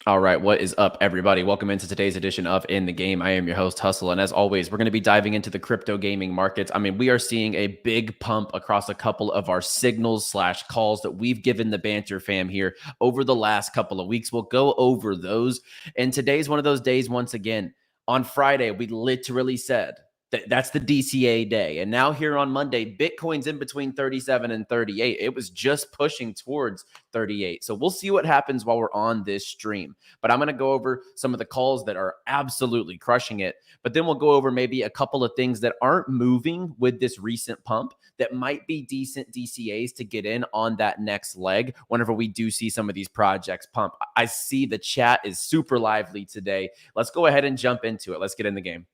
All right, what is up, everybody? Welcome into today's edition of In the Game. I am your host, Hustle, and as always, we're going to be diving into the crypto gaming markets. I mean, we are seeing a big pump across a couple of our signals/calls that we've given the Banter fam here over the last couple of weeks. We'll go over those, and today's one of those days. Once again, on Friday, we literally said that's the DCA day. And now here on Monday, Bitcoin's in between 37 and 38. It was just pushing towards 38. So we'll see what happens while we're on this stream. But I'm going to go over some of the calls that are absolutely crushing it. But then we'll go over maybe a couple of things that aren't moving with this recent pump that might be decent DCAs to get in on that next leg whenever we do see some of these projects pump. I see the chat is super lively today. Let's go ahead and jump into it. Let's get in the game.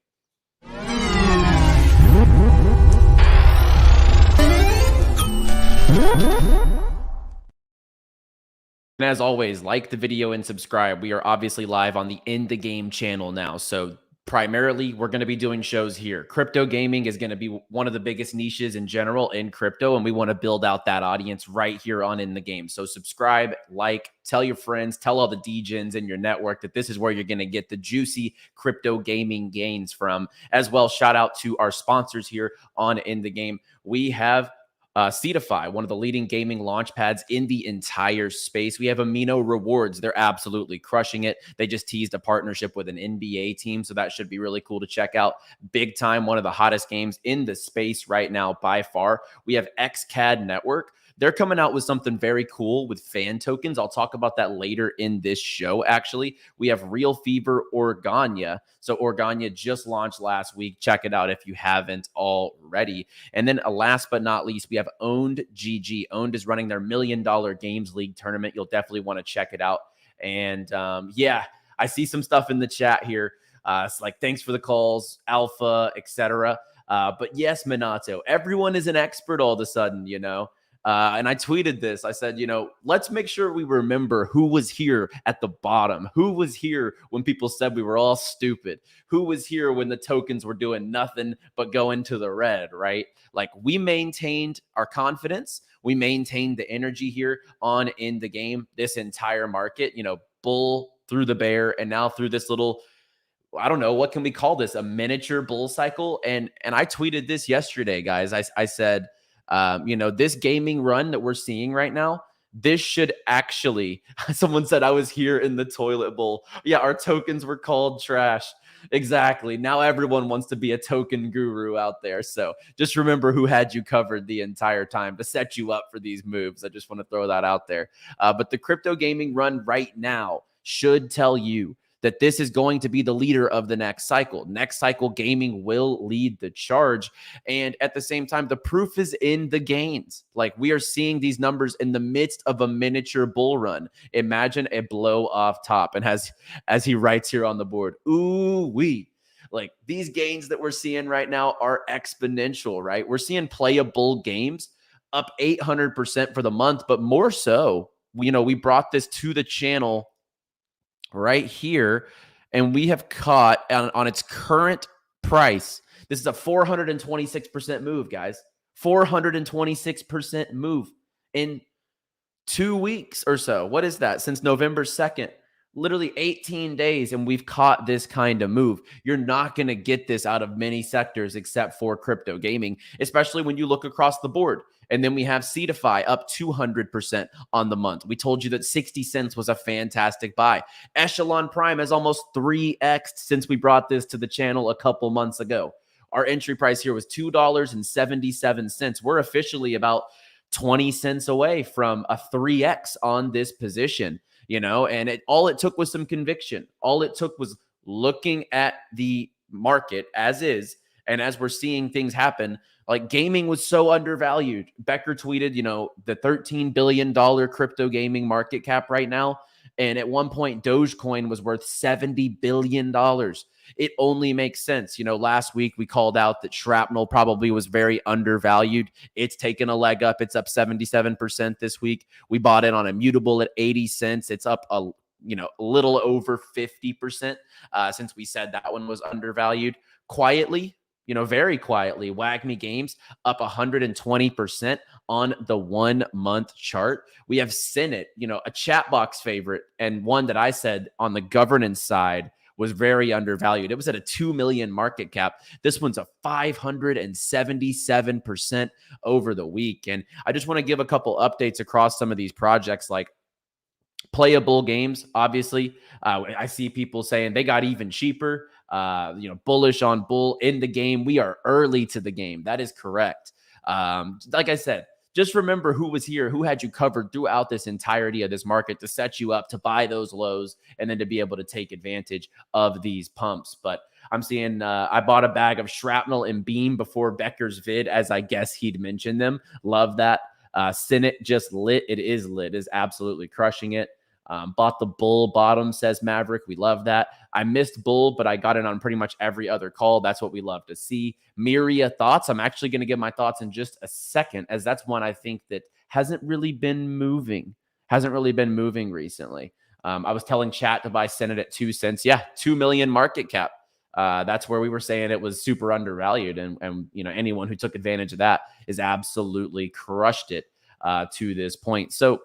And as always, like the video and subscribe. We are obviously live on the In the Game channel now. So primarily, we're going to be doing shows here. Crypto gaming is going to be one of the biggest niches in general in crypto, and we want to build out that audience right here on In the Game. So subscribe, like, tell your friends, tell all the DJs in your network that this is where you're going to get the juicy crypto gaming gains from. As well, shout out to our sponsors here on In the Game. We have 𝗕𝗏𝗏𝗧𝗏, one of the leading gaming launch pads in the entire space. We have Amino Rewards. They're absolutely crushing it. They just teased a partnership with an NBA team, so that should be really cool to check out. Big time, one of the hottest games in the space right now by far. We have XCAD Network. They're coming out with something very cool with fan tokens. I'll talk about that later in this show, actually. We have Real Fever 𝗲𝗏𝗄𝗏𝗀. So 𝗲𝗏𝗀𝗃 just launched last week. Check it out if you haven't already. And then last but not least, we have 𝗦𝗲𝗲𝗃. 𝗦𝗲𝗲 is running their $1 Million Games League tournament. You'll definitely want to check it out. And yeah, I see some stuff in the chat here. It's like, thanks for the calls, alpha, etc. But yes, Minato, everyone is an expert all of a sudden, you know. And I tweeted this. I said, you know, let's make sure we remember who was here at the bottom. Who was here when people said we were all stupid? Who was here when the tokens were doing nothing but going to the red, right? Like, we maintained our confidence. We maintained the energy here on In the Game, this entire market, you know, bull through the bear, and now through this little, I don't know, what can we call this? A miniature bull cycle. And I tweeted this yesterday, guys. I said, you know, this gaming run that we're seeing right now, this should actually, someone said I was here in the toilet bowl. Yeah, our tokens were called trash. Exactly. Now everyone wants to be a token guru out there. So just remember who had you covered the entire time to set you up for these moves. I just want to throw that out there. But the crypto gaming run right now should tell you that this is going to be the leader of the next cycle. Next cycle, gaming will lead the charge. And at the same time, the proof is in the gains. Like, we are seeing these numbers in the midst of a miniature bull run. Imagine a blow off top. And as he writes here on the board, ooh-wee. Like, these gains that we're seeing right now are exponential, right? We're seeing playable games up 800% for the month, but more so, you know, we brought this to the channel right here, and we have caught on its current price. This is a 426% move, guys. 426% move in 2 weeks or so. What is that? Since November 2nd, literally 18 days, and we've caught this kind of move. You're not going to get this out of many sectors except for crypto gaming, especially when you look across the board. And then we have 𝗕𝗏𝗏𝗏𝗏 up 200% on the month. We told you that 60 cents was a fantastic buy. Echelon Prime has almost 3x'd since we brought this to the channel a couple months ago. Our entry price here was $2.77. We're officially about 20 cents away from a 3x on this position, you know, and all it took was some conviction. All it took was looking at the market as is. And as we're seeing things happen, like, gaming was so undervalued. Becker tweeted, you know, the $13 billion crypto gaming market cap right now. And at one point, Dogecoin was worth $70 billion. It only makes sense. You know, last week we called out that 𝗕𝗏𝗏𝗏𝗏 probably was very undervalued. It's taken a leg up. It's up 77% this week. We bought it on Immutable at 80 cents. It's up a little over 50% since we said that one was undervalued. Quietly, very quietly, 𝗲𝗚𝗡 Games up 120% on the 1 month chart. We have SFUND, a chat box favorite, and one that I said on the governance side was very undervalued. It was at a 2 million market cap. This one's a 577% over the week. And I just want to give a couple updates across some of these projects, like playable games. Obviously, I see people saying they got even cheaper. Bullish on bull in the game. We are early to the game. That is correct. Like I said, just remember who was here, who had you covered throughout this entirety of this market to set you up to buy those lows and then to be able to take advantage of these pumps. But I'm seeing I bought a bag of shrapnel and beam before Becker's vid, as I guess he'd mentioned them. Love that. SFUND just lit. It is lit. It is absolutely crushing it. Bought the bull bottom, says Maverick. We love that. I missed bull, but I got it on pretty much every other call. That's what we love to see. Myria thoughts. I'm actually going to give my thoughts in just a second, as that's one I think that hasn't really been moving recently. I was telling chat to buy SFUND at 2 cents. Yeah, 2 million market cap. That's where we were saying it was super undervalued. And anyone who took advantage of that is absolutely crushed it to this point. So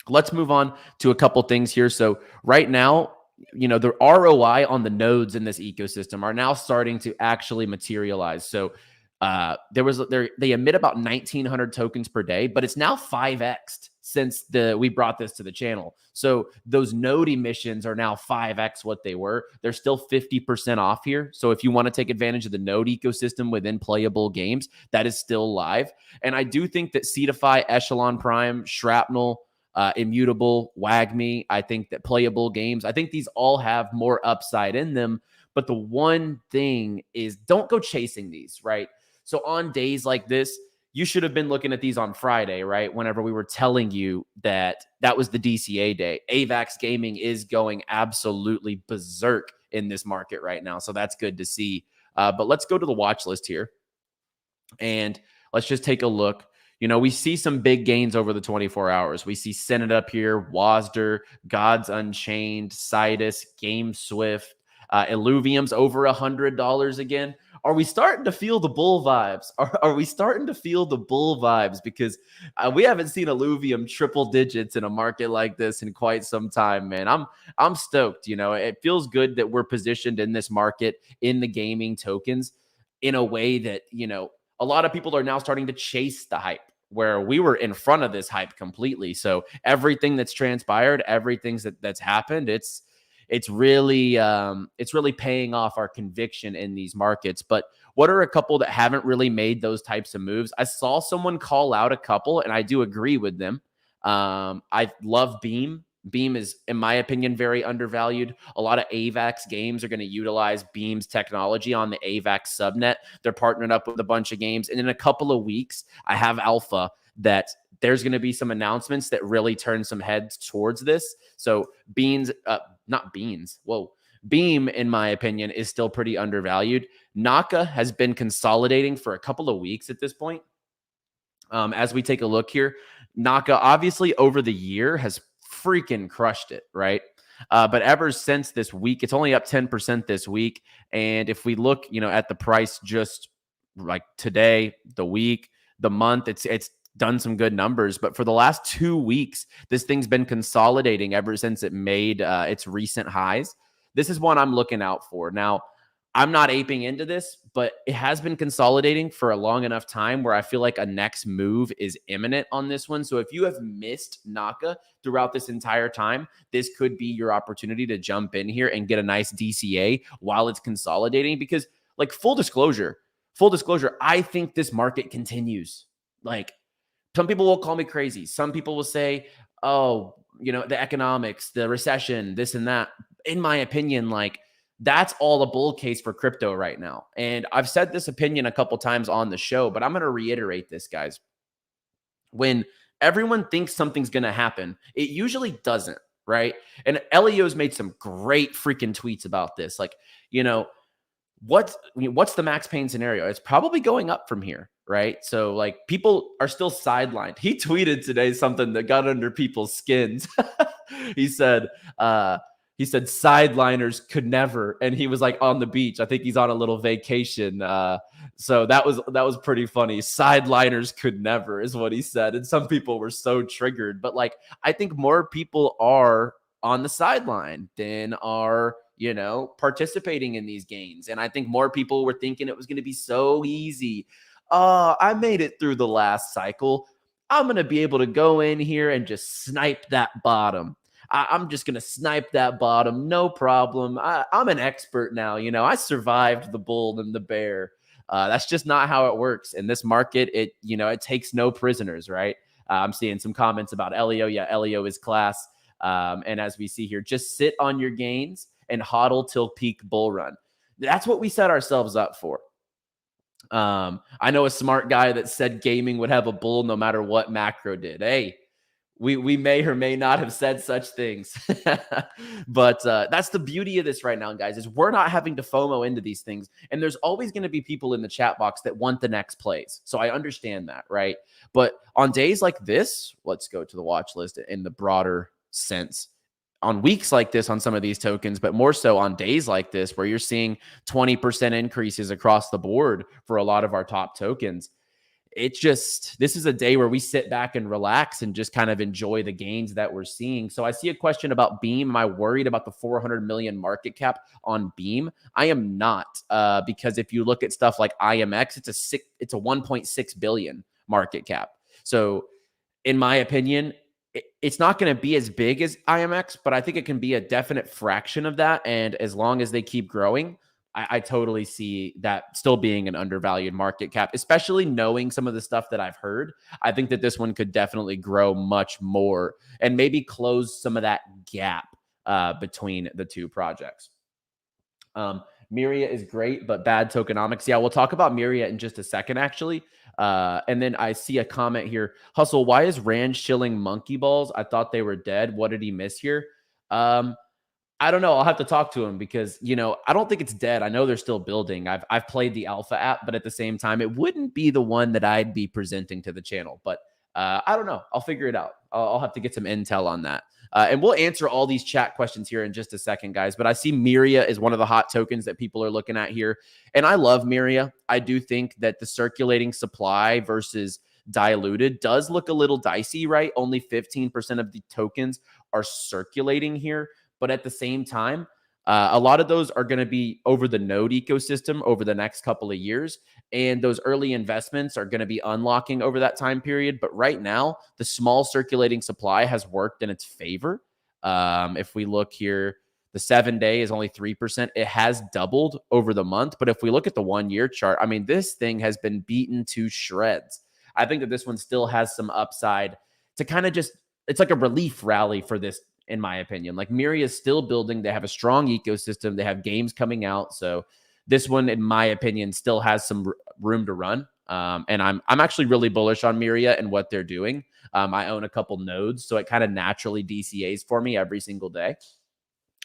let's move on to a couple things here. So right now, the ROI on the nodes in this ecosystem are now starting to actually materialize. So they emit about 1,900 tokens per day, but it's now 5x'd since we brought this to the channel. So those node emissions are now 5x what they were. They're still 50% off here. So if you want to take advantage of the node ecosystem within playable games, that is still live. And I do think that 𝗕𝗏𝗴𝗍, Echelon Prime, Shrapnel, Immutable, 𝗲𝗚𝗡, I think that playable games, I think these all have more upside in them. But the one thing is, don't go chasing these, right? So on days like this, you should have been looking at these on Friday, right? Whenever we were telling you that was the DCA day. AVAX Gaming is going absolutely berserk in this market right now. So that's good to see. But let's go to the watch list here. And let's just take a look. We see some big gains over the 24 hours. We see SFUND up here, 𝗲𝗲𝗄𝗏, Gods Unchained, Sidus, Game Swift, Illuvium's over $100 again. Are we starting to feel the bull vibes? Are we starting to feel the bull vibes? Because we haven't seen Illuvium triple digits in a market like this in quite some time, man. I'm stoked. It feels good that we're positioned in this market in the gaming tokens in a way that, a lot of people are now starting to chase the hype, where we were in front of this hype completely. So everything that's transpired, everything that's happened, it's really paying off our conviction in these markets. But what are a couple that haven't really made those types of moves? I saw someone call out a couple, and I do agree with them. I love Beam. Beam is, in my opinion, very undervalued. A lot of AVAX games are going to utilize Beam's technology on the AVAX subnet. They're partnering up with a bunch of games. And in a couple of weeks, I have alpha that there's going to be some announcements that really turn some heads towards this. So Beam, in my opinion, is still pretty undervalued. 𝗏𝗏 has been consolidating for a couple of weeks at this point. As we take a look here, 𝗏𝗏 obviously over the year has freaking crushed it, right? But ever since this week, it's only up 10% this week. And if we look, at the price just like today, the week, the month, it's done some good numbers. But for the last 2 weeks, this thing's been consolidating ever since it made its recent highs. This is one I'm looking out for. Now, I'm not aping into this, but it has been consolidating for a long enough time where I feel like a next move is imminent on this one. So if you have missed 𝗏𝗏 throughout this entire time, this could be your opportunity to jump in here and get a nice DCA while it's consolidating. Because, like, full disclosure, I think this market continues. Like, some people will call me crazy. Some people will say, oh, the economics, the recession, this and that. In my opinion, like, that's all a bull case for crypto right now. And I've said this opinion a couple times on the show, but I'm going to reiterate this, guys. When everyone thinks something's going to happen, it usually doesn't, right? And Elio's made some great freaking tweets about this. Like, what's the Max Payne scenario? It's probably going up from here, right? So, like, people are still sidelined. He tweeted today something that got under people's skins. He said, He said sideliners could never, and he was like on the beach. I think he's on a little vacation. So that was pretty funny. Sideliners could never is what he said, and some people were so triggered. But like, I think more people are on the sideline than are participating in these gains, and I think more people were thinking it was going to be so easy. I made it through the last cycle. I'm going to be able to go in here and just snipe that bottom. I'm just going to snipe that bottom. No problem. I'm an expert now. I survived the bull and the bear. That's just not how it works in this market. It takes no prisoners, right? I'm seeing some comments about Elio. Yeah, Elio is class. And as we see here, just sit on your gains and hodl till peak bull run. That's what we set ourselves up for. I know a smart guy that said gaming would have a bull no matter what macro did. Hey, we may or may not have said such things. But that's the beauty of this right now, guys, is we're not having to FOMO into these things. And there's always going to be people in the chat box that want the next plays. So I understand that, right? But on days like this, let's go to the watch list in the broader sense. On weeks like this on some of these tokens, but more so on days like this where you're seeing 20% increases across the board for a lot of our top tokens, this is a day where we sit back and relax and just kind of enjoy the gains that we're seeing. So I see a question about Beam. Am I worried about the 400 million market cap on Beam? I am not, because if you look at stuff like IMX, it's a 1.6 billion market cap. So in my opinion, it's not going to be as big as IMX, but I think it can be a definite fraction of that. And as long as they keep growing, I totally see that still being an undervalued market cap, especially knowing some of the stuff that I've heard. I think that this one could definitely grow much more and maybe close some of that gap between the two projects. Myria is great, but bad tokenomics. Yeah, we'll talk about Myria in just a second, actually. And then I see a comment here. Hustle, why is Rand shilling monkey balls? I thought they were dead. What did he miss here? I don't know. I'll have to talk to him because, I don't think it's dead. I know they're still building. I've played the alpha app, but at the same time, it wouldn't be the one that I'd be presenting to the channel. But I don't know. I'll figure it out. I'll have to get some intel on that. And we'll answer all these chat questions here in just a second, guys. But I see Myria is one of the hot tokens that people are looking at here. And I love Myria. I do think that the circulating supply versus diluted does look a little dicey, right? Only 15% of the tokens are circulating here. But at the same time, a lot of those are going to be over the node ecosystem over the next couple of years. And those early investments are going to be unlocking over that time period. But right now, the small circulating supply has worked in its favor. If we look here, the 7-day is only 3%. It has doubled over the month. But if we look at the 1-year chart, I mean, this thing has been beaten to shreds. I think that this one still has some upside to kind of it's like a relief rally for this, in my opinion. Like Myria is still building. They have a strong ecosystem. They have games coming out. So this one, in my opinion, still has some room to run. And I'm actually really bullish on Myria and what they're doing. I own a couple nodes, so it kind of naturally DCAs for me every single day.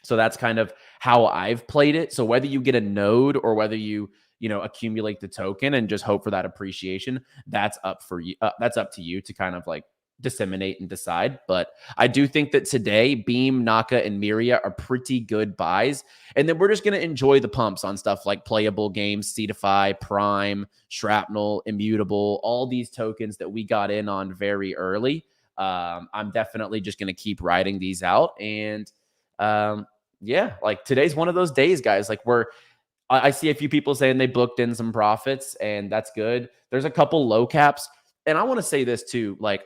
So that's kind of how I've played it. So whether you get a node or whether you accumulate the token and just hope for that appreciation, that's up for you. That's up to you to kind of like disseminate and decide. But I do think that today Beam, Naka, and Myria are pretty good buys. And then we're just going to enjoy the pumps on stuff like playable games, Cetify, Prime, Shrapnel, Immutable, all these tokens that we got in on very early. I'm definitely just going to keep riding these out. And yeah, like today's one of those days, guys. Like I see a few people saying they booked in some profits, and that's good. There's a couple low caps. And I want to say this too, like,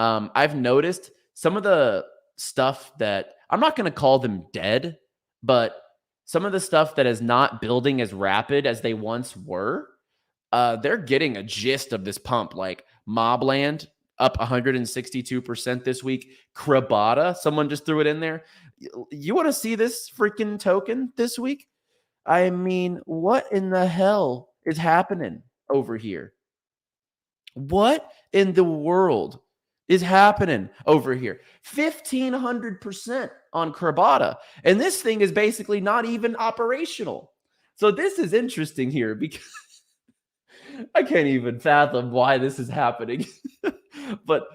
I've noticed some of the stuff that I'm not going to call them dead, but some of the stuff that is not building as rapid as they once were, they're getting a gist of this pump. Like Mobland up 162% this week. Crabada, someone just threw it in there. You want to see this freaking token this week? I mean, what in the hell is happening over here? What in the world is happening over here? 1,500% on Crabada. And this thing is basically not even operational. So this is interesting here because I can't even fathom why this is happening. But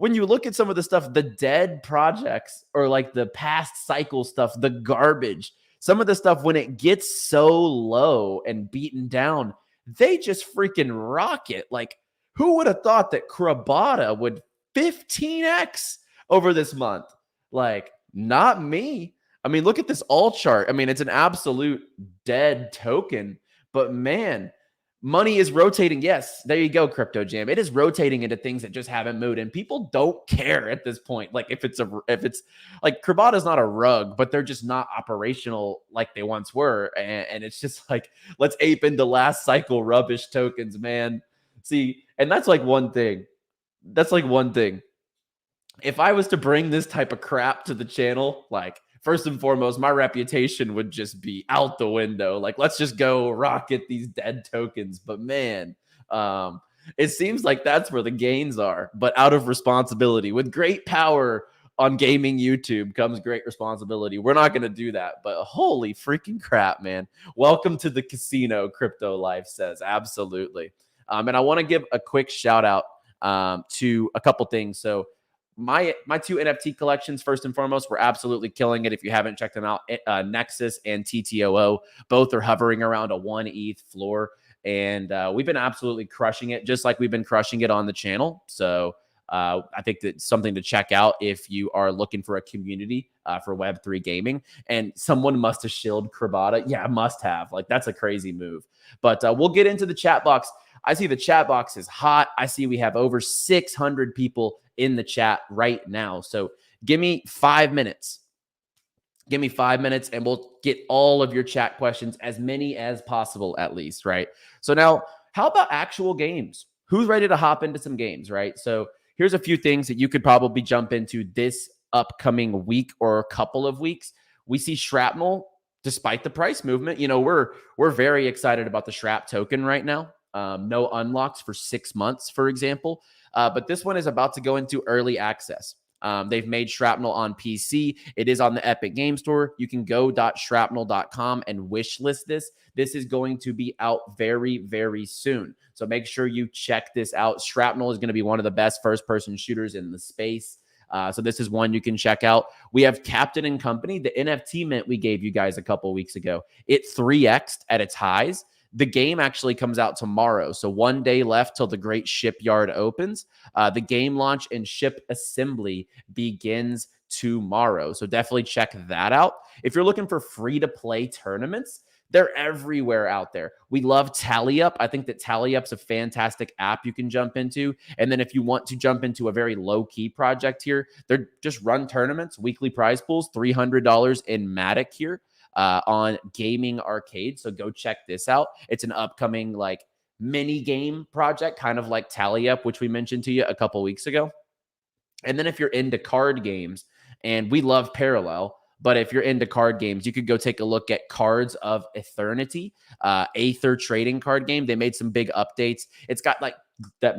when you look at some of the stuff, the dead projects or like the past cycle stuff, the garbage, some of the stuff when it gets so low and beaten down, they just freaking rocket. Like, who would have thought that Crabada would 15x over this month? Like, not me. I mean, look at this alt chart. I mean, it's an absolute dead token, but man, money is rotating. Yes, there you go, Crypto Jam. It is rotating into things that just haven't moved, and people don't care at this point. Like if it's like Crabada is not a rug, but they're just not operational like they once were, and it's just like, let's ape into last cycle rubbish tokens, man. See, and that's like one thing. That's like one thing. If I was to bring this type of crap to the channel, like, first and foremost, my reputation would just be out the window. Like, let's just go rocket these dead tokens. But man, it seems like that's where the gains are. But out of responsibility, with great power on gaming YouTube comes great responsibility. We're not going to do that. But holy freaking crap, man. Welcome to the casino, Crypto Life says. Absolutely. And I want to give a quick shout out to a couple things. So my two NFT collections, first and foremost, were absolutely killing it. If you haven't checked them out, Nexus and TTOO, both are hovering around a 1 ETH floor. And we've been absolutely crushing it, just like we've been crushing it on the channel. So I think that's something to check out if you are looking for a community for Web3 gaming. And someone must have shilled Crabada. Yeah, must have. Like, that's a crazy move. But we'll get into the chat box. I see the chat box is hot. I see we have over 600 people in the chat right now. So give me 5 minutes. Give me 5 minutes and we'll get all of your chat questions, as many as possible at least, right? So now, how about actual games? Who's ready to hop into some games, right? So here's a few things that you could probably jump into this upcoming week or a couple of weeks. We see Shrapnel, despite the price movement. You know, we're very excited about the Shrap token right now. No unlocks for 6 months, for example. But this one is about to go into early access. They've made Shrapnel on PC. It is on the Epic Game Store. You can go .shrapnel.com and wishlist this. This is going to be out very, very soon. So make sure you check this out. Shrapnel is going to be one of the best first-person shooters in the space. So this is one you can check out. We have Captain and Company, the NFT mint we gave you guys a couple weeks ago. It 3x'd at its highs. The game actually comes out tomorrow. So 1 day left till the great shipyard opens. The game launch and ship assembly begins tomorrow. So definitely check that out. If you're looking for free-to-play tournaments, they're everywhere out there. We love TallyUp. I think that TallyUp's a fantastic app you can jump into. And then if you want to jump into a very low-key project here, they're just run tournaments, weekly prize pools, $300 in Matic here. On Gaming Arcade. So go check this out. It's an upcoming like mini game project, kind of like TallyUp, which we mentioned to you a couple weeks ago. And then if you're into card games, and we love Parallel, but if you're into card games, you could go take a look at Cards of Eternity, Aether trading card game. They made some big updates. It's got like that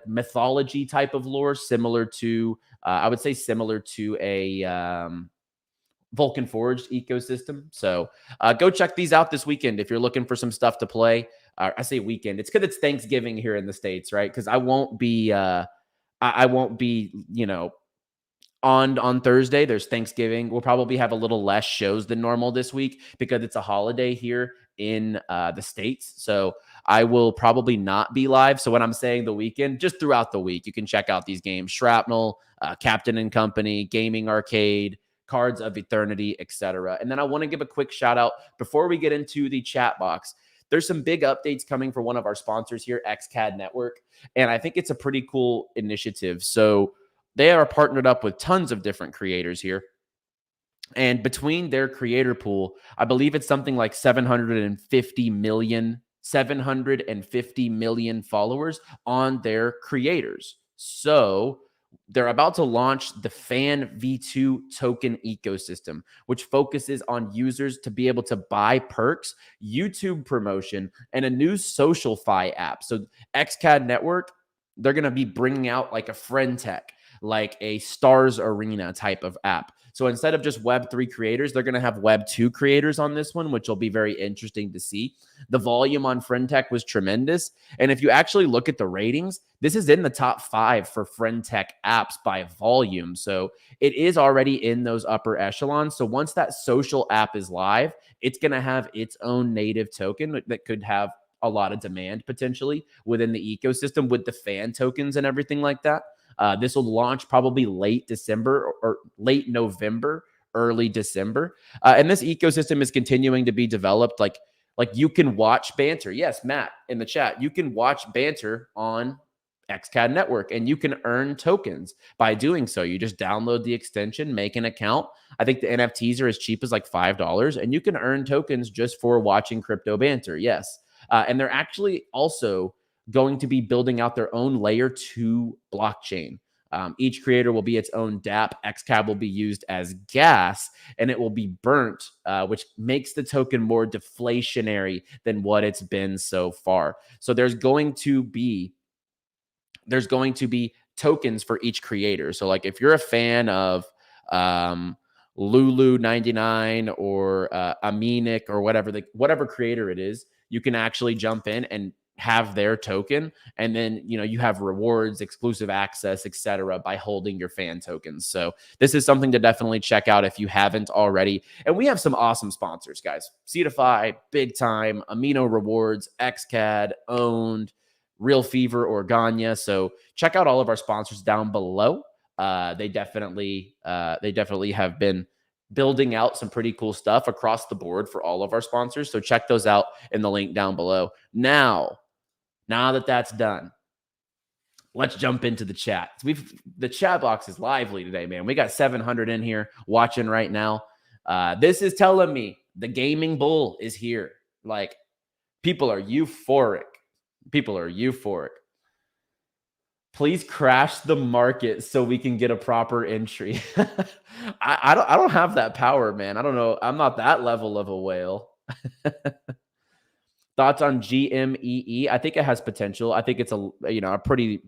mythology type of lore, similar to, I would say similar to a Vulcan Forged ecosystem. So go check these out this weekend if you're looking for some stuff to play. I say weekend. It's because it's Thanksgiving here in the States, right? Because I won't be, you know, on Thursday. There's Thanksgiving. We'll probably have a little less shows than normal this week because it's a holiday here in the States. So I will probably not be live. So when I'm saying the weekend, just throughout the week, you can check out these games: Shrapnel, Captain and Company, Gaming Arcade, Cards of Eternity, etc. And then I want to give a quick shout out before we get into the chat box. There's some big updates coming for one of our sponsors here, XCAD Network. And I think it's a pretty cool initiative. So they are partnered up with tons of different creators here. And between their creator pool, I believe it's something like 750 million followers on their creators. So they're about to launch the FAN V2 token ecosystem, which focuses on users to be able to buy perks, YouTube promotion, and a new social fi app. So XCAD Network, they're going to be bringing out like a friend tech. like a Stars Arena type of app. So instead of just Web3 creators, they're going to have Web2 creators on this one, which will be very interesting to see. The volume on FriendTech was tremendous. And if you actually look at the ratings, this is in the top 5 for FriendTech apps by volume. So it is already in those upper echelons. So once that social app is live, it's going to have its own native token that could have a lot of demand potentially within the ecosystem with the fan tokens and everything like that. This will launch probably late December or late November, early December. And this ecosystem is continuing to be developed. Like you can watch Banter. Yes, Matt in the chat, you can watch Banter on XCAD network and you can earn tokens by doing so. You just download the extension, make an account. I think the NFTs are as cheap as like $5 and you can earn tokens just for watching crypto Banter. Yes. And they're actually also going to be building out their own layer 2 blockchain. Each creator will be its own dApp. XCAD will be used as gas and it will be burnt, which makes the token more deflationary than what it's been so far. So there's going to be tokens for each creator. So like if you're a fan of Lulu99 or Aminik or whatever creator it is, you can actually jump in and have their token, and then you have rewards, exclusive access, etc. by holding your fan tokens. So this is something to definitely check out if you haven't already. And we have some awesome sponsors, guys. 𝗕𝗏𝗏, Big Time, Amino Rewards, XCAD, Owned, Real Fever, Organya. So check out all of our sponsors down below. They definitely have been building out some pretty cool stuff across the board for all of our sponsors. So check those out in the link down below. Now that that's done, let's jump into the chat. The chat box is lively today, man. We got 700 in here watching right now. This is telling me the gaming bull is here. Like, people are euphoric. Please crash the market so we can get a proper entry. I don't have that power, man. I don't know. I'm not that level of a whale. Thoughts on 𝗕𝗓𝗍? I think it has potential. I think it's a pretty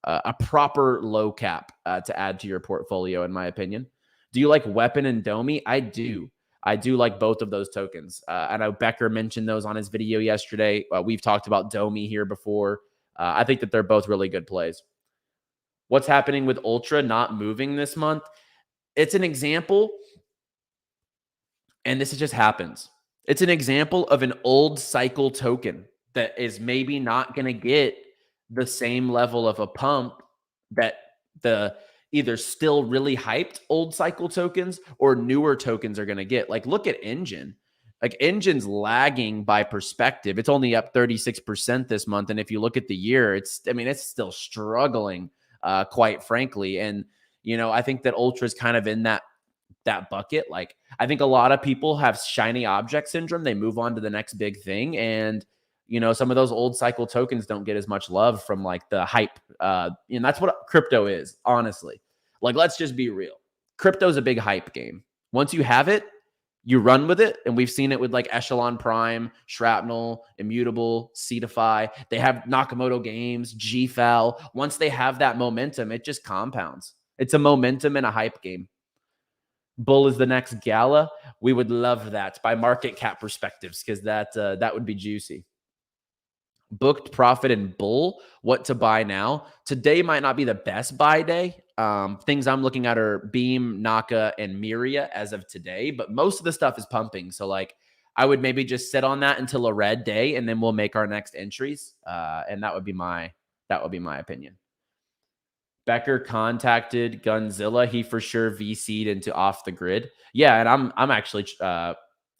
a proper low cap to add to your portfolio, in my opinion. Do you like Weapon and Domi? I do. I do like both of those tokens. I know Becker mentioned those on his video yesterday. We've talked about Domi here before. I think that they're both really good plays. What's happening with Ultra not moving this month? It's an example, and this just happens. It's an example of an old cycle token that is maybe not going to get the same level of a pump that the either still really hyped old cycle tokens or newer tokens are going to get. Like, look at Engine. Like, Engine's lagging by perspective. It's only up 36% this month. And if you look at the year, it's still struggling, quite frankly. And, I think that Ultra is kind of in that bucket. Like, I think a lot of people have shiny object syndrome. They move on to the next big thing. And, some of those old cycle tokens don't get as much love from like the hype. And that's what crypto is, honestly. Like, let's just be real. Crypto's a big hype game. Once you have it, you run with it. And we've seen it with like Echelon Prime, Shrapnel, Immutable, 𝗕𝗏𝗏. They have Nakamoto Games, 𝗕𝗏𝗏. Once they have that momentum, it just compounds. It's a momentum and a hype game. Bull is the next gala. We would love that by market cap perspectives, because that would be juicy. Booked Profit and Bull. What to buy now? Today might not be the best buy day. Things I'm looking at are Beam, Naka, and Myria as of today, but most of the stuff is pumping. So like, I would maybe just sit on that until a red day, and then we'll make our next entries. And that would be my opinion. Becker contacted Gunzilla. He for sure VC'd into Off the Grid. Yeah, and I'm actually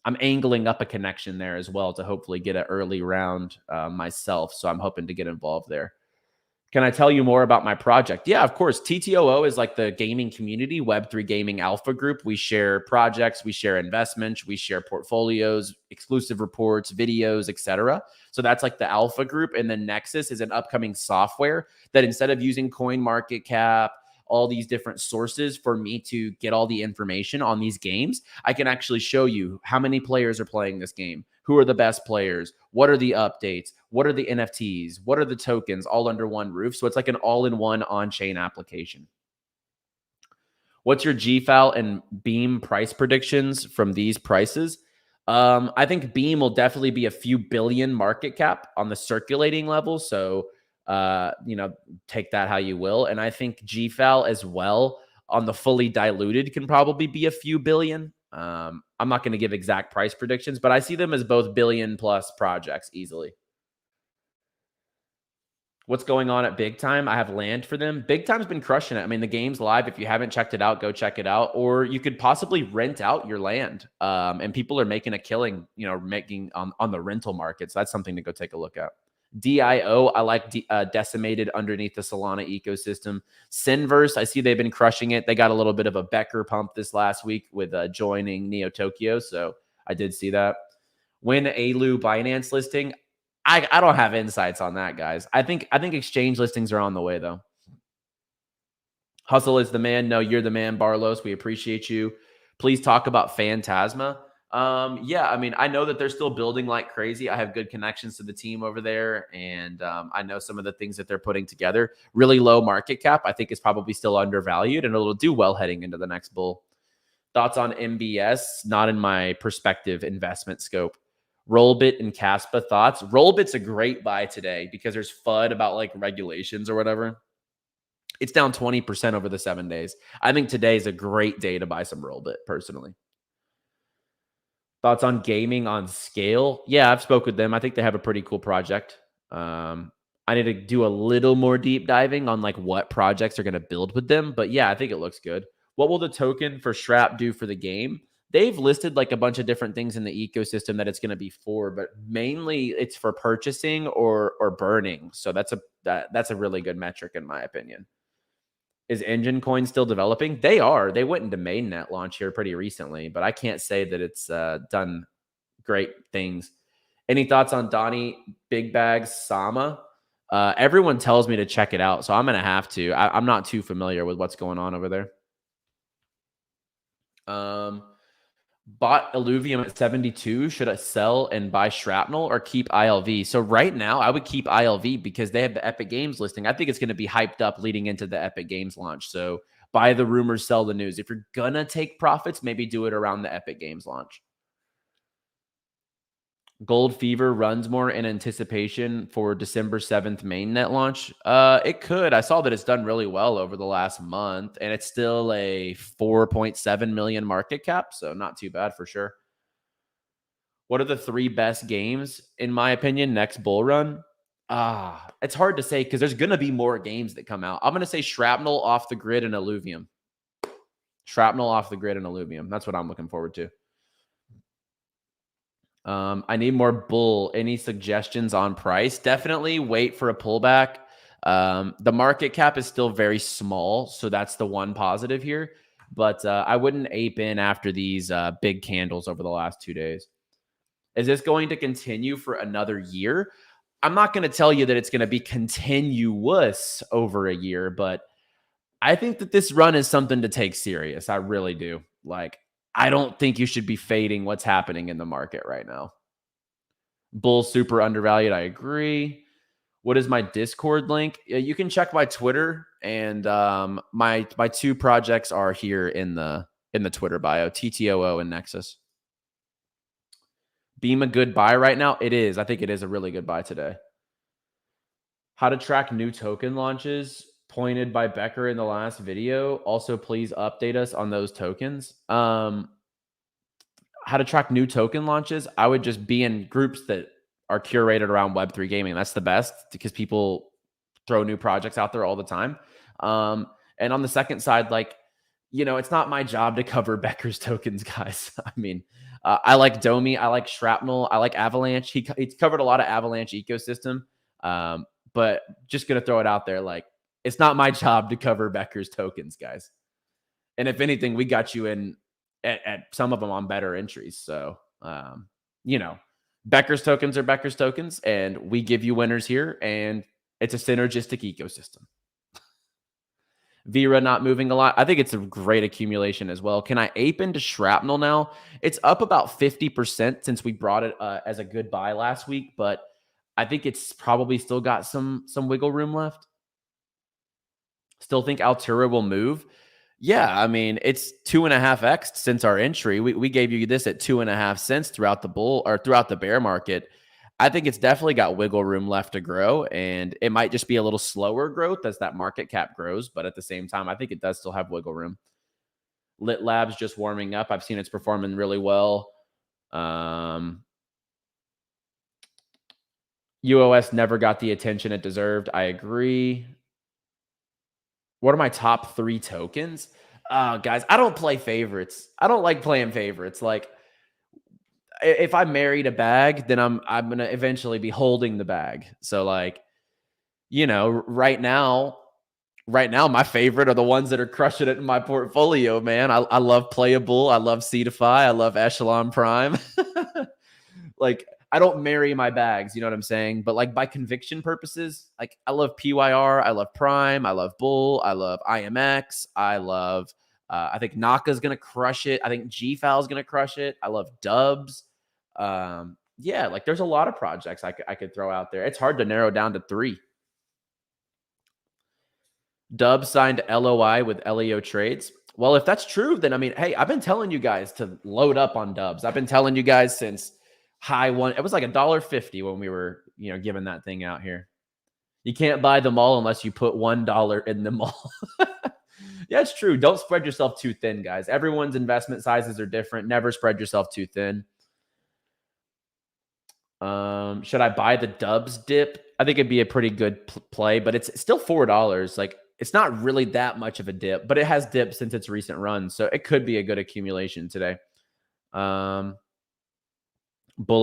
I'm angling up a connection there as well to hopefully get an early round myself. So I'm hoping to get involved there. Can I tell you more about my project? Yeah, of course. TTOO is like the gaming community, Web3 gaming alpha group. We share projects, we share investments, we share portfolios, exclusive reports, videos, etc. So that's like the alpha group. And then Nexus is an upcoming software that instead of using CoinMarketCap, all these different sources for me to get all the information on these games, I can actually show you how many players are playing this game, who are the best players, what are the updates, what are the NFTs, what are the tokens, all under one roof. So it's like an all-in-one on-chain application. What's your GFAL and Beam price predictions from these prices? I think Beam will definitely be a few billion market cap on the circulating level. So, take that how you will. And I think GFAL as well on the fully diluted can probably be a few billion. I'm not going to give exact price predictions, but I see them as both billion plus projects easily. What's going on at Big Time? I have land for them. Big Time's been crushing it. I mean, the game's live. If you haven't checked it out, go check it out. Or you could possibly rent out your land. And people are making a killing, making on the rental market. So that's something to go take a look at. DIO, I like decimated underneath the Solana ecosystem. Sinverse, I see they've been crushing it. They got a little bit of a Becker pump this last week with joining 𝗕𝗏𝗘𝗄𝗄. So I did see that. 𝗦𝗲𝗏𝗡𝗏 Binance listing. I don't have insights on that, guys. I think exchange listings are on the way, though. Hustle is the man. No, you're the man, Barlos. We appreciate you. Please talk about Phantasma. Yeah, I mean, I know that they're still building like crazy. I have good connections to the team over there, and I know some of the things that they're putting together. Really low market cap. I think it's probably still undervalued, and it'll do well heading into the next bull. Thoughts on MBS? Not in my perspective investment scope. Rollbit and Caspa thoughts. Rollbit's a great buy today because there's FUD about like regulations or whatever. It's down 20% over the 7 days. I think today is a great day to buy some Rollbit personally. Thoughts on gaming on scale? Yeah, I've spoke with them. I think they have a pretty cool project. I need to do a little more deep diving on like what projects are going to build with them. But yeah, I think it looks good. What will the token for SHRAP do for the game? They've listed like a bunch of different things in the ecosystem that it's going to be for, but mainly it's for purchasing or burning. So that's a really good metric in my opinion. Is Engine Coin still developing? They are. They went into mainnet launch here pretty recently, but I can't say that it's done great things. Any thoughts on 𝗕𝗏𝗏𝗀𝗏𝗃 Everyone tells me to check it out, so I'm going to have to. I'm not too familiar with what's going on over there. Bought Illuvium at 72. Should I sell and buy Shrapnel or keep ILV? So right now, I would keep ILV because they have the Epic Games listing. I think it's going to be hyped up leading into the Epic Games launch. So buy the rumors, sell the news. If you're going to take profits, maybe do it around the Epic Games launch. Gold Fever runs more in anticipation for December 7th mainnet launch. It could. I saw that it's done really well over the last month, and it's still a 4.7 million market cap, so not too bad for sure. What are the 3 best games, in my opinion, next bull run? It's hard to say because there's going to be more games that come out. I'm going to say Shrapnel, Off the Grid, and Illuvium. Shrapnel, Off the Grid, and Illuvium. That's what I'm looking forward to. I need more bull. Any suggestions on price? Definitely wait for a pullback. The market cap is still very small, so that's the one positive here. But I wouldn't ape in after these big candles over the last 2 days. Is this going to continue for another year? I'm not going to tell you that it's going to be continuous over a year, but I think that this run is something to take serious. I really do. Like, I don't think you should be fading what's happening in the market right now. Bull super undervalued. I agree. What is my Discord link? You can check my Twitter, and my 2 projects are here in the Twitter bio, TTOO and Nexus. Beam a good buy right now? It is. I think it is a really good buy today. How to track new token launches pointed by Becker in the last video. Also, please update us on those tokens. How to track new token launches? I would just be in groups that are curated around Web3 gaming. That's the best because people throw new projects out there all the time. And on the second side, like, it's not my job to cover Becker's tokens, guys. I mean, I like Domi, I like Shrapnel, I like Avalanche. He's covered a lot of Avalanche ecosystem. But just going to throw it out there. Like, it's not my job to cover Becker's tokens, guys. And if anything, we got you in at some of them on better entries. So, Becker's tokens are Becker's tokens, and we give you winners here, and it's a synergistic ecosystem. Vera not moving a lot. I think it's a great accumulation as well. Can I ape into Shrapnel now? It's up about 50% since we brought it as a good buy last week, but I think it's probably still got some wiggle room left. Still think Altura will move. Yeah, I mean, it's 2.5x since our entry. We gave you this at 2.5 cents throughout the bull or throughout the bear market. I think it's definitely got wiggle room left to grow, and it might just be a little slower growth as that market cap grows. But at the same time, I think it does still have wiggle room. Lit Labs just warming up. I've seen it's performing really well. UOS never got the attention it deserved. I agree. What are my top 3 tokens? Guys, I don't play favorites. I don't like playing favorites. Like, if I married a bag, then I'm gonna eventually be holding the bag. So, like, right now, my favorite are the ones that are crushing it in my portfolio. Man, I love 𝗕𝗏𝗏𝗧𝗏. I love 𝗕𝗏𝗏𝗧𝗏. I love Echelon Prime. Like, I don't marry my bags, you know what I'm saying? But like by conviction purposes, like I love PYR, I love Prime, I love Bull, I love IMX, I love I think Naka's gonna crush it. I think 𝗕𝗏𝗏𝗡 is gonna crush it. I love Dubs. Yeah, like there's a lot of projects I could throw out there. It's hard to narrow down to 3. Dubs signed LOI with Leo Trades. Well, if that's true, then I mean, hey, I've been telling you guys to load up on Dubs. I've been telling you guys since high one. It was like $1.50 when we were, giving that thing out here. You can't buy them all unless you put $1 in them all. Yeah, it's true. Don't spread yourself too thin, guys. Everyone's investment sizes are different. Never spread yourself too thin. Should I buy the Dubs dip? I think it'd be a pretty good play, but it's still $4. Like, it's not really that much of a dip, but it has dipped since its recent run, so it could be a good accumulation today. Bull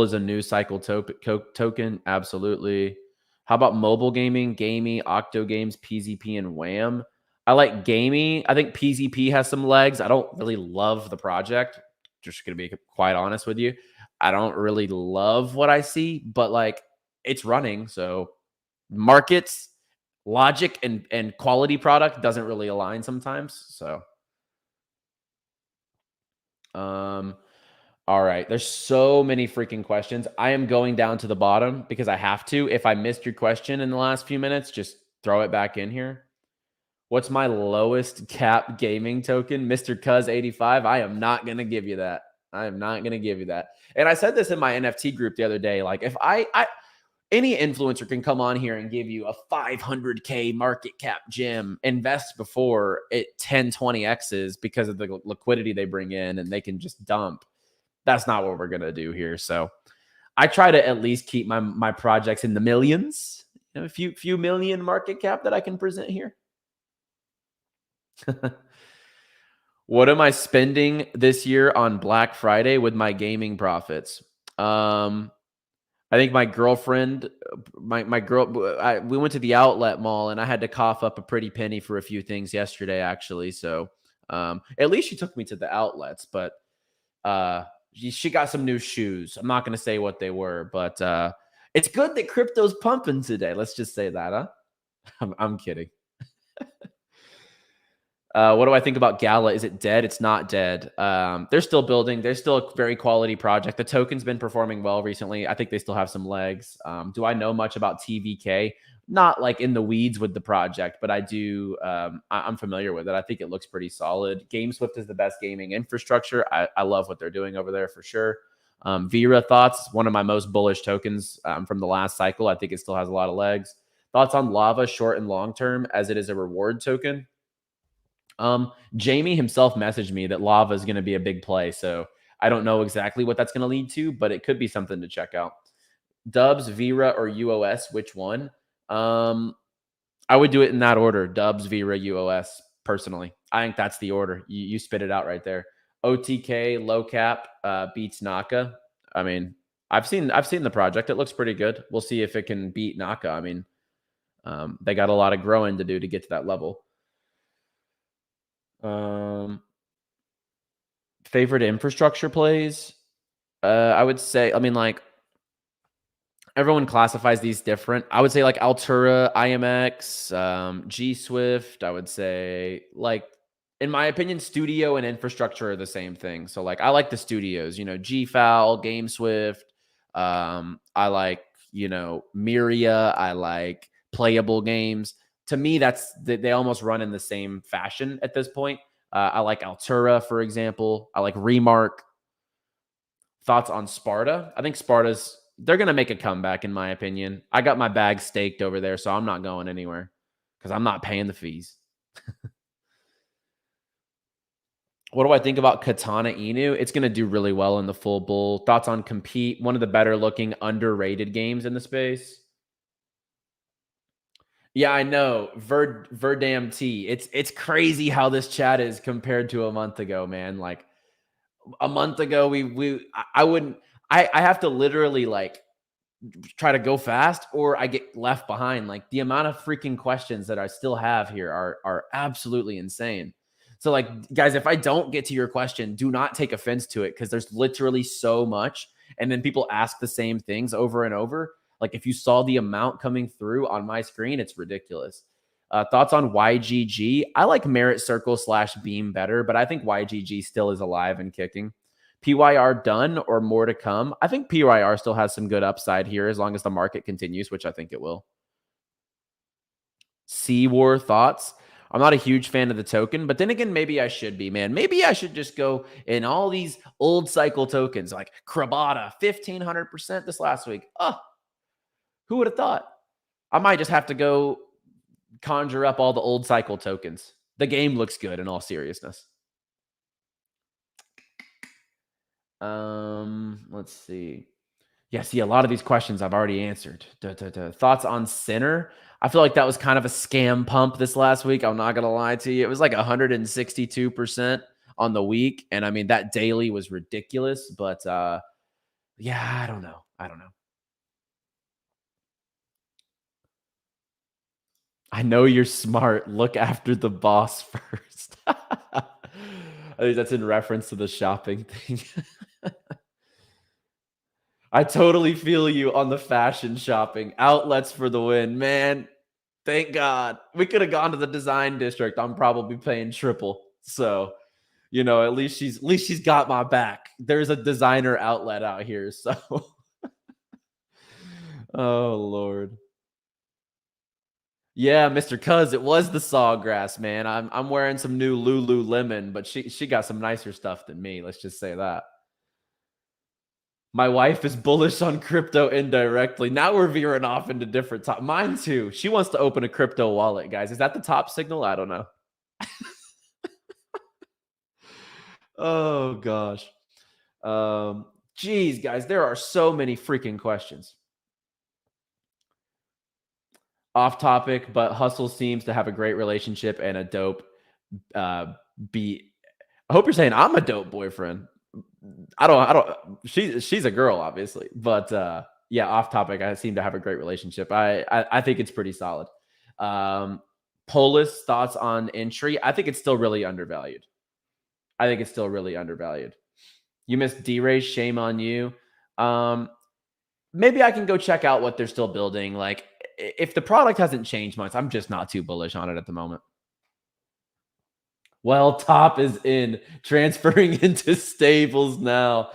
is a news cycle token. Absolutely. How about mobile gaming? Gamey, Octo Games, PZP, and Wham. I like Gamey. I think PZP has some legs. I don't really love the project. Just going to be quite honest with you. I don't really love what I see, but like it's running. So markets, logic, and quality product doesn't really align sometimes. So, all right. There's so many freaking questions. I am going down to the bottom because I have to. If I missed your question in the last few minutes, just throw it back in here. What's my lowest cap gaming token? Mr. 𝗕𝗏𝗏𝗀85. I am not going to give you that. I am not going to give you that. And I said this in my NFT group the other day. Like, if any influencer can come on here and give you a 500K market cap gem, invest before it 10, 20X's because of the liquidity they bring in and they can just dump. That's not what we're going to do here. So I try to at least keep my projects in the millions, a few million market cap that I can present here. What am I spending this year on Black Friday with my gaming profits? I think my girlfriend, we went to the outlet mall and I had to cough up a pretty penny for a few things yesterday, actually. So at least she took me to the outlets, but she got some new shoes. I'm not going to say what they were, but it's good that crypto's pumping today. Let's just say that, huh? I'm kidding. What do I think about Gala? Is it dead? It's not dead. They're still building. They're still a very quality project. The token's been performing well recently. I think they still have some legs. Do I know much about TVK? Not like in the weeds with the project, but I do. I'm familiar with it. I think it looks pretty solid. GameSwift is the best gaming infrastructure. I love what they're doing over there for sure. Vera thoughts, one of my most bullish tokens from the last cycle. I think it still has a lot of legs. Thoughts on Llama short and long term as it is a reward token? Jamie himself messaged me that Llama is going to be a big play. So I don't know exactly what that's going to lead to, but it could be something to check out. Dubs, Vera, or UOS, which one? I would do it in that order. Dubs, Vera, UOS, personally. I think that's the order. You spit it out right there. OTK, low cap, beats Naka. I mean, I've seen the project. It looks pretty good. We'll see if it can beat Naka. I mean, they got a lot of growing to do to get to that level. Favorite infrastructure plays? I would say, I mean, like, everyone classifies these different. I would say like Altura, IMX, G Swift. I would say, like, in my opinion, studio and infrastructure are the same thing. So like, I like the studios, GFowl, GameSwift. I like, Myria. I like playable games. To me, they almost run in the same fashion at this point. I like 𝗕𝗏𝗃, for example. I like Remark. Thoughts on Sparta? I think they're going to make a comeback, in my opinion. I got my bag staked over there, so I'm not going anywhere because I'm not paying the fees. What do I think about Katana Inu? It's going to do really well in the full bull. Thoughts on Compete? One of the better looking underrated games in the space. Yeah, I know. 𝗕𝗏𝗴𝗀𝗡. It's crazy how this chat is compared to a month ago, man. Like a month ago, I wouldn't. I have to literally like try to go fast or I get left behind. Like the amount of freaking questions that I still have here are absolutely insane. So like guys, if I don't get to your question, do not take offense to it because there's literally so much. And then people ask the same things over and over. Like if you saw the amount coming through on my screen, it's ridiculous. Thoughts on YGG? I like Merit Circle / Beam better, but I think YGG still is alive and kicking. PYR done or more to come? I think PYR still has some good upside here as long as the market continues, which I think it will. War thoughts? I'm not a huge fan of the token, but then again, maybe I should be, man. Maybe I should just go in all these old cycle tokens like Crabada, 1,500% this last week. Oh, who would have thought? I might just have to go conjure up all the old cycle tokens. The game looks good in all seriousness. Let's see. Yeah, see, a lot of these questions I've already answered. Thoughts on Sinner? I feel like that was kind of a scam pump this last week. I'm not going to lie to you. It was like 162% on the week. And I mean, that daily was ridiculous. But yeah, I don't know. I know you're smart. Look after the boss first. I think that's in reference to the shopping thing. I totally feel you on the fashion shopping. Outlets for the win, man. Thank God. We could have gone to the design district. I'm probably paying triple. So, you know, at least she's got my back. There's a designer outlet out here. So, oh Lord. Yeah, Mr. Cuz, it was the Sawgrass, man. I'm wearing some new Lululemon, but she got some nicer stuff than me. Let's just say that. My wife is bullish on crypto indirectly. Now we're veering off into different top. Mine too. She wants to open a crypto wallet, guys. Is that the top signal? I don't know. Oh gosh. Geez, guys, there are so many freaking questions. Off topic, but Hustle seems to have a great relationship and a dope beat. I hope you're saying I'm a dope boyfriend. I don't she's a girl, obviously, but yeah, off topic, I seem to have a great relationship. I think it's pretty solid. Polis, thoughts on entry? I think it's still really undervalued. You missed D-Ray, shame on you. Maybe I can go check out what they're still building. Like if the product hasn't changed much, I'm just not too bullish on it at the moment. Well, Top is in, transferring into stables now.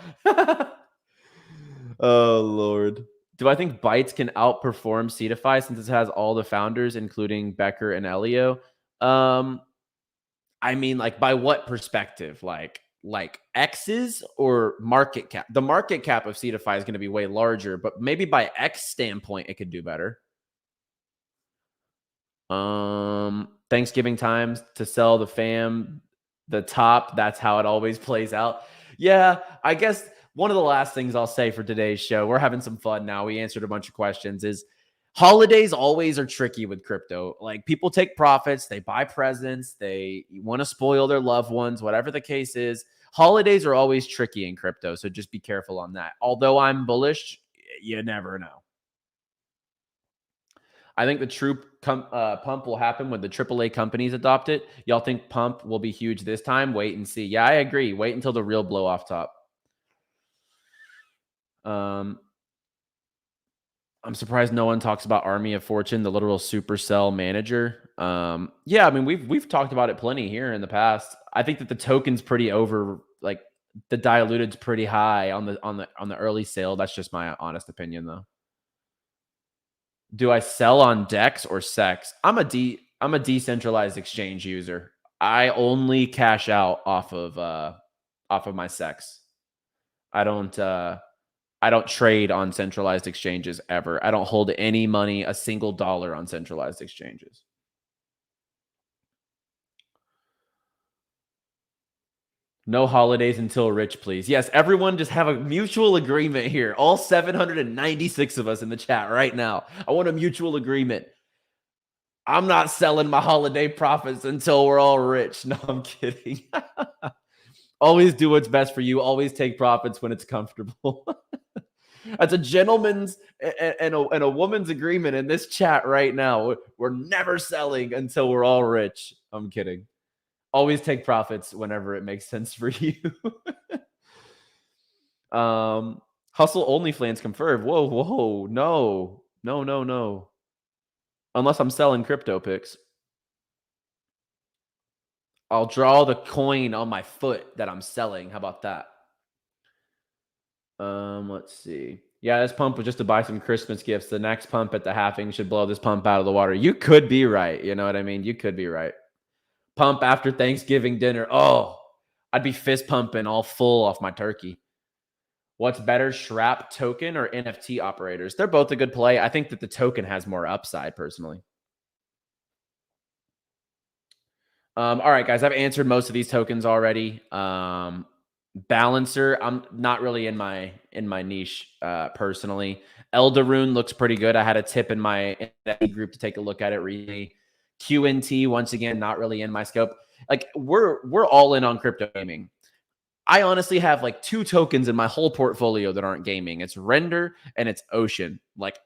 Oh, Lord. Do I think Bytes can outperform 𝗕𝗏𝗃 since it has all the founders, including Becker and Elio? I mean, like, by what perspective? Like X's or market cap? The market cap of 𝗕𝗏𝗃 is going to be way larger, but maybe by X standpoint, it could do better. Thanksgiving times to sell the fam, the top. That's how it always plays out. Yeah, I guess one of the last things I'll say for today's show, we're having some fun now. We answered a bunch of questions, is holidays always are tricky with crypto. Like people take profits, they buy presents, they want to spoil their loved ones, whatever the case is. Holidays are always tricky in crypto. So just be careful on that. Although I'm bullish, you never know. I think the true pump will happen when the AAA companies adopt it. Y'all think pump will be huge this time? Wait and see. Yeah, I agree. Wait until the real blow off top. I'm surprised no one talks about Army of Fortune, the literal supercell manager. Yeah, I mean we've talked about it plenty here in the past. I think that the token's pretty over, like the diluted's pretty high on the early sale. That's just my honest opinion though. Do I sell on DEX or SEX? I'm a decentralized exchange user. I only cash out off of my sex. I don't trade on centralized exchanges ever. I don't hold any money, a single dollar on centralized exchanges. No holidays until rich, please. Yes, everyone just have a mutual agreement here. All 796 of us in the chat right now. I want a mutual agreement. I'm not selling my holiday profits until we're all rich. No, I'm kidding. Always do what's best for you. Always take profits when it's comfortable. That's a gentleman's and a woman's agreement in this chat right now. We're never selling until we're all rich. I'm kidding. Always take profits whenever it makes sense for you. Hustle OnlyFans confirmed. Whoa. No. Unless I'm selling crypto picks. I'll draw the coin on my foot that I'm selling. How about that? Let's see. Yeah, this pump was just to buy some Christmas gifts. The next pump at the halving should blow this pump out of the water. You could be right. You know what I mean? You could be right. Pump after Thanksgiving dinner. Oh, I'd be fist pumping all full off my turkey. What's better, SHRAP token or NFT operators? They're both a good play. I think that the token has more upside personally. All right, guys, I've answered most of these tokens already. Balancer, I'm not really in my niche personally. 𝗕𝗲𝗚𝗏 looks pretty good. I had a tip in my group to take a look at it recently. QNT, once again, not really in my scope. Like we're all in on crypto gaming. I honestly have like 2 tokens in my whole portfolio that aren't gaming. It's Render and it's Ocean. Like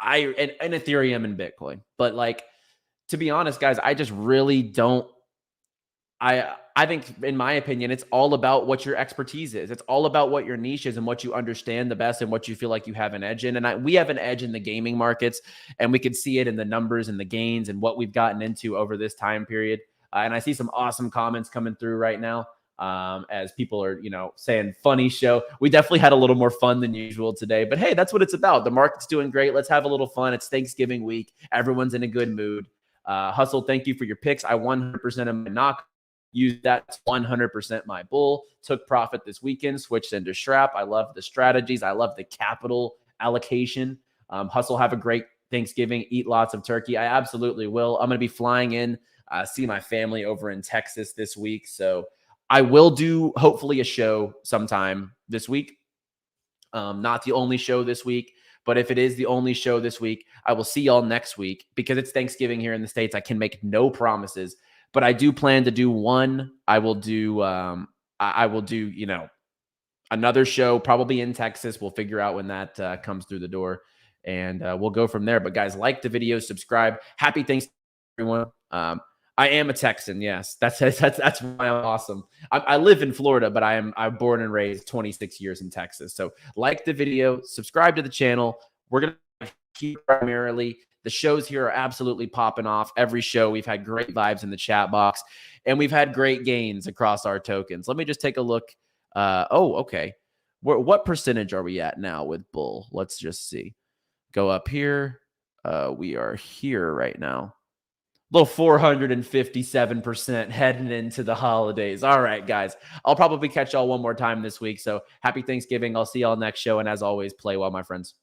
and Ethereum and Bitcoin. But like, to be honest, guys, I just really don't. I think, in my opinion, it's all about what your expertise is. It's all about what your niche is and what you understand the best and what you feel like you have an edge in. And we have an edge in the gaming markets, and we can see it in the numbers and the gains and what we've gotten into over this time period. And I see some awesome comments coming through right now as people are, saying funny show. We definitely had a little more fun than usual today, but hey, that's what it's about. The market's doing great. Let's have a little fun. It's Thanksgiving week. Everyone's in a good mood. Hustle, thank you for your picks. I 100% am knock. Use that 100% my bull. Took profit this weekend. Switched into SHRAP. I love the strategies. I love the capital allocation. Hustle, have a great Thanksgiving. Eat lots of turkey. I absolutely will. I'm going to be flying in, see my family over in Texas this week. So I will do hopefully a show sometime this week. Not the only show this week, but if it is the only show this week, I will see y'all next week. Because it's Thanksgiving here in the States, I can make no promises. But I do plan to do one. I will do, another show probably in Texas. We'll figure out when that comes through the door, and we'll go from there. But guys, like the video, subscribe. Happy Thanksgiving, everyone. I am a Texan. Yes, that's why I'm awesome. I live in Florida, but I'm born and raised 26 years in Texas. So like the video, subscribe to the channel. We're gonna keep primarily. The shows here are absolutely popping off. Every show, we've had great vibes in the chat box, and we've had great gains across our tokens. Let me just take a look. Okay. What percentage are we at now with Bull? Let's just see. Go up here. We are here right now. Little 457% heading into the holidays. All right, guys. I'll probably catch y'all one more time this week. So happy Thanksgiving. I'll see y'all next show. And as always, play well, my friends.